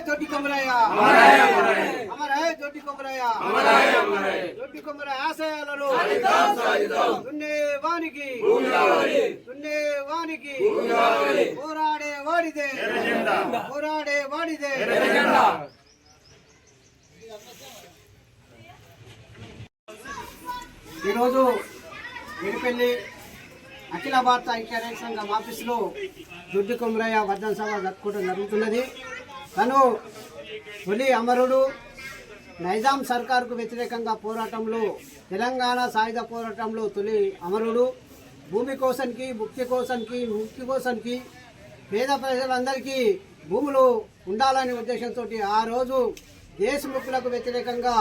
ज्योति कोमरయ్య Amar high జ్యోతి కొమరయ్య జ్యోతి కొమరయ్య ఆశయాలను దున్నేవానికి పోరాడే వాడిదే ఈరోజు విడిపెల్లి అఖిల భారత ఐక్యరాజ్య సంఘం ఆఫీసులో జ్యోతి కొమరయ్య వర్ధన్ సభ జరుపుకోవడం జరుగుతున్నది. తను తొలి అమరుడు, నైజాం సర్కారుకు వ్యతిరేకంగా పోరాటంలో, తెలంగాణ సాయుధ పోరాటంలో తొలి అమరుడు. భూమి కోసానికి, ముక్తి కోసానికి పేద ప్రజలందరికీ భూములు ఉండాలనే ఉద్దేశంతో ఆ రోజు దేశముఖులకు వ్యతిరేకంగా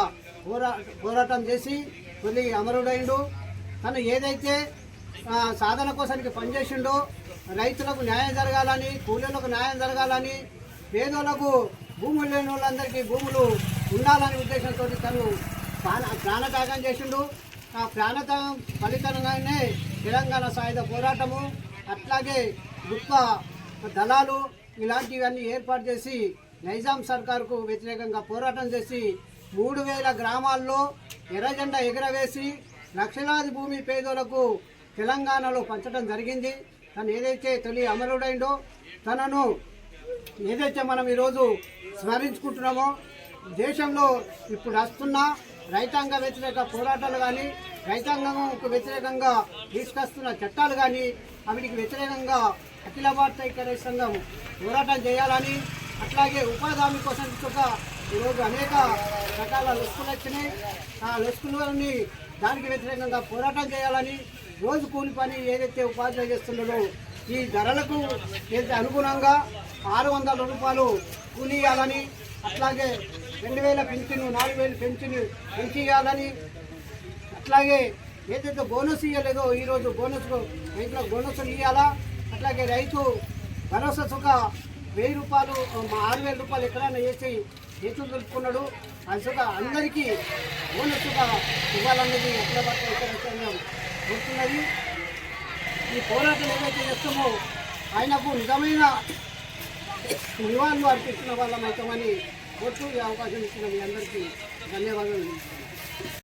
పోరాటం చేసి తొలి అమరుడైండు. తను ఏదైతే సాధన కోసానికి పనిచేసిండో, రైతులకు న్యాయం జరగాలని, కూలీలకు న్యాయం జరగాలని, పేదోళ్లకు భూములు లేని వాళ్ళందరికీ భూములు ఉండాలనే ఉద్దేశంతో తను ప్రాణత్యాగం చేసిండు. ఆ ప్రాణత్యాగం ఫలితంగానే తెలంగాణ సాయుధ పోరాటము, అట్లాగే గుప్త దళాలు ఇలాంటివన్నీ ఏర్పాటు చేసి నైజాం సర్కారుకు వ్యతిరేకంగా పోరాటం చేసి 3000 గ్రామాల్లో ఎర్రజెండా ఎగరవేసి లక్షలాది భూమి పేదోళ్లకు తెలంగాణలో పంచడం జరిగింది. తను ఏదైతే తొలి అమరుడైండో, తనను ఏదైతే మనం ఈరోజు స్మరించుకుంటున్నామో, దేశంలో ఇప్పుడు వస్తున్న రైతాంగ వ్యతిరేక పోరాటాలు కానీ, రైతాంగంకు వ్యతిరేకంగా తీసుకొస్తున్న చట్టాలు కానీ, వాటికి వ్యతిరేకంగా అఖిల భారత ఐక్యరాజ్య సంఘం పోరాటం చేయాలని, అట్లాగే ఉపాధి హామీ కోసం ఈరోజు అనేక రకాల లొసుకులు వచ్చినాయి. ఆ లొసుకులని దానికి వ్యతిరేకంగా పోరాటం చేయాలని, రోజు కూలి పని ఏదైతే ఉపాధి చేస్తున్నారో ఈ ధరలకు ఏదైతే అనుగుణంగా 600 రూపాయలు కూలీ ఇవ్వాలని, అట్లాగే 2000 పెన్షన్, 4000 పెన్షన్ పెంచియాలని, అట్లాగే ఏదైతే బోనస్ ఇవ్వలేదో ఈరోజు రైతులకు బోనస్లు ఇవ్వాలా, అట్లాగే రైతు భరోసా సుఖ 1000 రూపాయలు, 6000 రూపాయలు ఎక్కడైనా వేసి చేతులు దులుపుకున్నాడు. అది సుఖ అందరికీ బోనస్గా ఇవ్వాలన్నది అఖిల భారత ఐక్యరాజ్య సంఘం కోరుతున్నది. ఈ పోరాటం ఏదైతే చేస్తామో ఆయనకు నిజమైన నివాళులు అర్పిస్తున్న వాళ్ళం అవుతామని కోరుతూ ఈ అవకాశం ఇచ్చిన మీ అందరికీ ధన్యవాదాలు.